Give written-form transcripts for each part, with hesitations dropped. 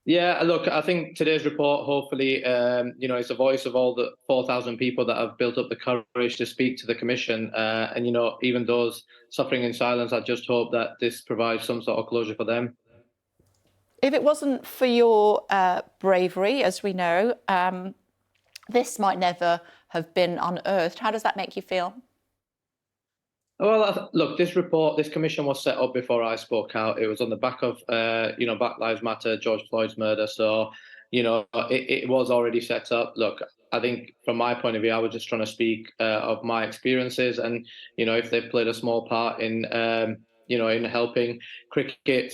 Yeah, look, I think today's report, hopefully, it's a voice of all the 4,000 people that have built up the courage to speak to the Commission. And, even those suffering in silence, I just hope that this provides some sort of closure for them. If it wasn't for your bravery, as we know, this might never have been unearthed. How does that make you feel? Well, look, this commission was set up before I spoke out. It was on the back of, Black Lives Matter, George Floyd's murder. So, it was already set up. Look, I think from my point of view, I was just trying to speak of my experiences, and if they've played a small part in helping cricket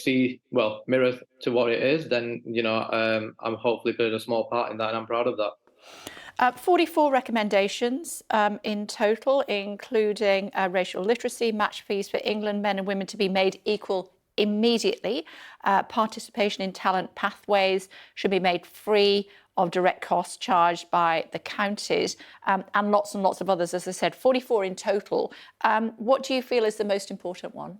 mirror to what it is, then I'm hopefully played a small part in that, and I'm proud of that. 44 recommendations in total, including racial literacy, match fees for England men and women to be made equal immediately, participation in talent pathways should be made free of direct costs charged by the counties, and lots of others, as I said, 44 in total. What do you feel is the most important one?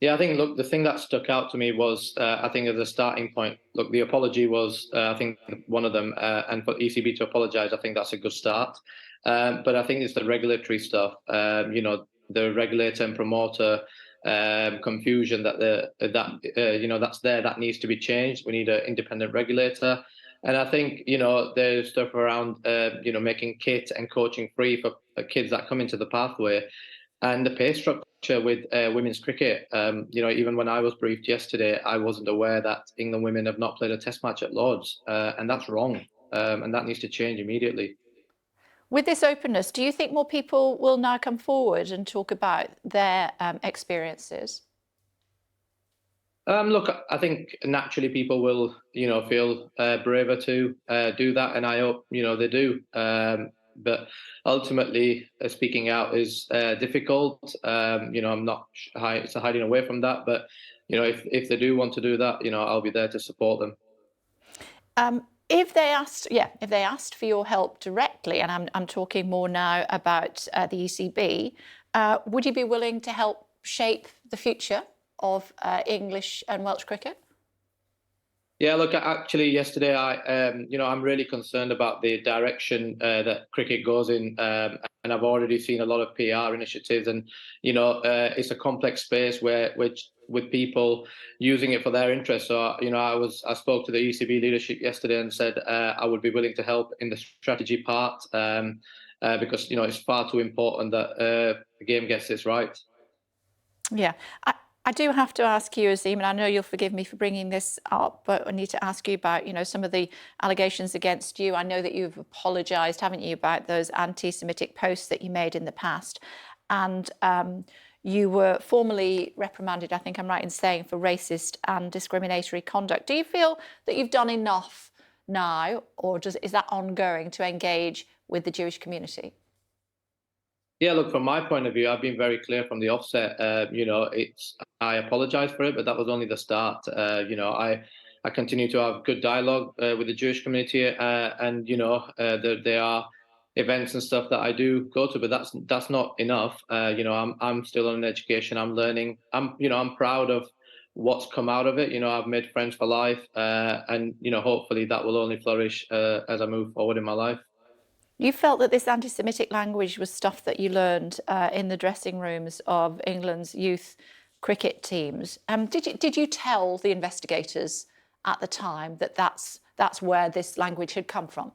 Yeah, I think, look, the thing that stuck out to me was, I think as a starting point, look, the apology was, I think, one of them, and for ECB to apologise, I think that's a good start. But I think it's the regulatory stuff, the regulator and promoter confusion that's there, that needs to be changed. We need an independent regulator. And I think, there's stuff around, making kit and coaching free for kids that come into the pathway. And the pay structure with women's cricket, even when I was briefed yesterday, I wasn't aware that England women have not played a test match at Lord's, and that's wrong, and that needs to change immediately. With this openness, do you think more people will now come forward and talk about their experiences? Look, I think naturally people will, feel braver to do that, and I hope, they do. But ultimately, speaking out is difficult. I'm not hiding away from that. But if they do want to do that, I'll be there to support them. If they asked for your help directly, and I'm talking more now about the ECB, would you be willing to help shape the future of English and Welsh cricket? Yeah, look, actually, yesterday, I'm really concerned about the direction that cricket goes in, and I've already seen a lot of PR initiatives, and it's a complex space with people using it for their interests. So, I spoke to the ECB leadership yesterday and said I would be willing to help in the strategy part, because it's far too important that the game gets this right. Yeah. I do have to ask you, Azeem, and I know you'll forgive me for bringing this up, but I need to ask you about, some of the allegations against you. I know that you've apologised, haven't you, about those anti-Semitic posts that you made in the past. And you were formally reprimanded, I think I'm right in saying, for racist and discriminatory conduct. Do you feel that you've done enough now, or is that ongoing to engage with the Jewish community? Yeah, look, from my point of view, I've been very clear from the offset. I apologise for it, but that was only the start. I continue to have good dialogue with the Jewish community, and there are events and stuff that I do go to, but that's not enough. I'm still on education. I'm learning. I'm proud of what's come out of it. I've made friends for life, and hopefully that will only flourish as I move forward in my life. You felt that this anti-Semitic language was stuff that you learned in the dressing rooms of England's youth cricket teams. Did you tell the investigators at the time that that's where this language had come from?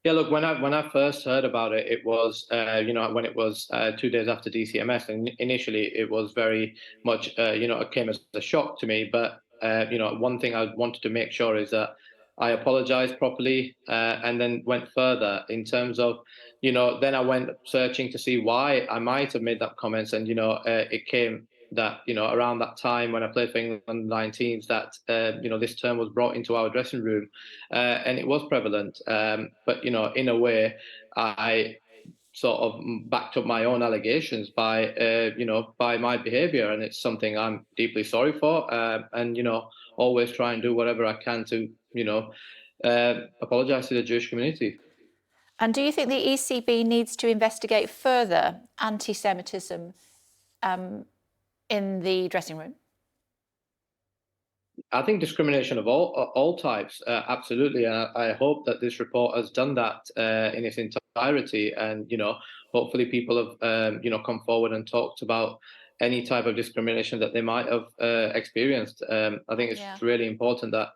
Yeah, look, when I first heard about it, it was when it was 2 days after DCMS, and initially it was very much it came as a shock to me. But one thing I wanted to make sure is that I apologized properly, and then went further in terms of, then I went searching to see why I might have made that comments. And, it came that, around that time when I played for England 19s, that, this term was brought into our dressing room, and it was prevalent. But, in a way, I sort of backed up my own allegations by my behaviour, and it's something I'm deeply sorry for, and always try and do whatever I can to apologise to the Jewish community. And do you think the ECB needs to investigate further anti-Semitism in the dressing room? I think discrimination of all types, absolutely. And I hope that this report has done that in its entirety. And hopefully people have come forward and talked about any type of discrimination that they might have experienced. I think it's Yeah. really important that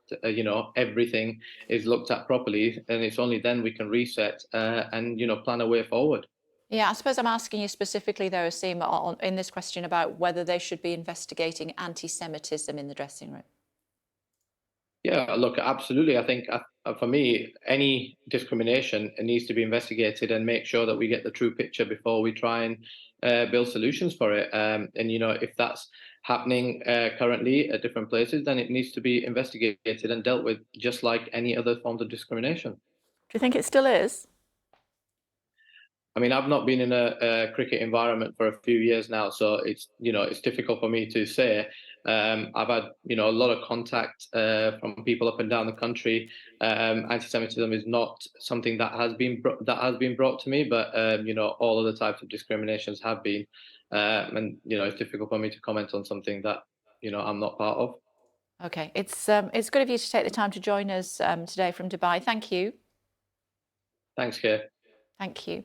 everything is looked at properly, and it's only then we can reset and plan a way forward. Yeah, I suppose I'm asking you specifically, though, Azeem, in this question about whether they should be investigating anti-Semitism in the dressing room. Yeah, look, absolutely. I think for me, any discrimination needs to be investigated and make sure that we get the true picture before we try and build solutions for it. And if that's happening currently at different places, then it needs to be investigated and dealt with just like any other forms of discrimination. Do you think it still is? I mean, I've not been in a cricket environment for a few years now, so it's difficult for me to say. I've had a lot of contact from people up and down the country. Anti-Semitism is not something that has been brought to me, but all other types of discriminations have been, and it's difficult for me to comment on something that I'm not part of. Okay, it's good of you to take the time to join us today from Dubai. Thank you. Thanks, Kay. Thank you.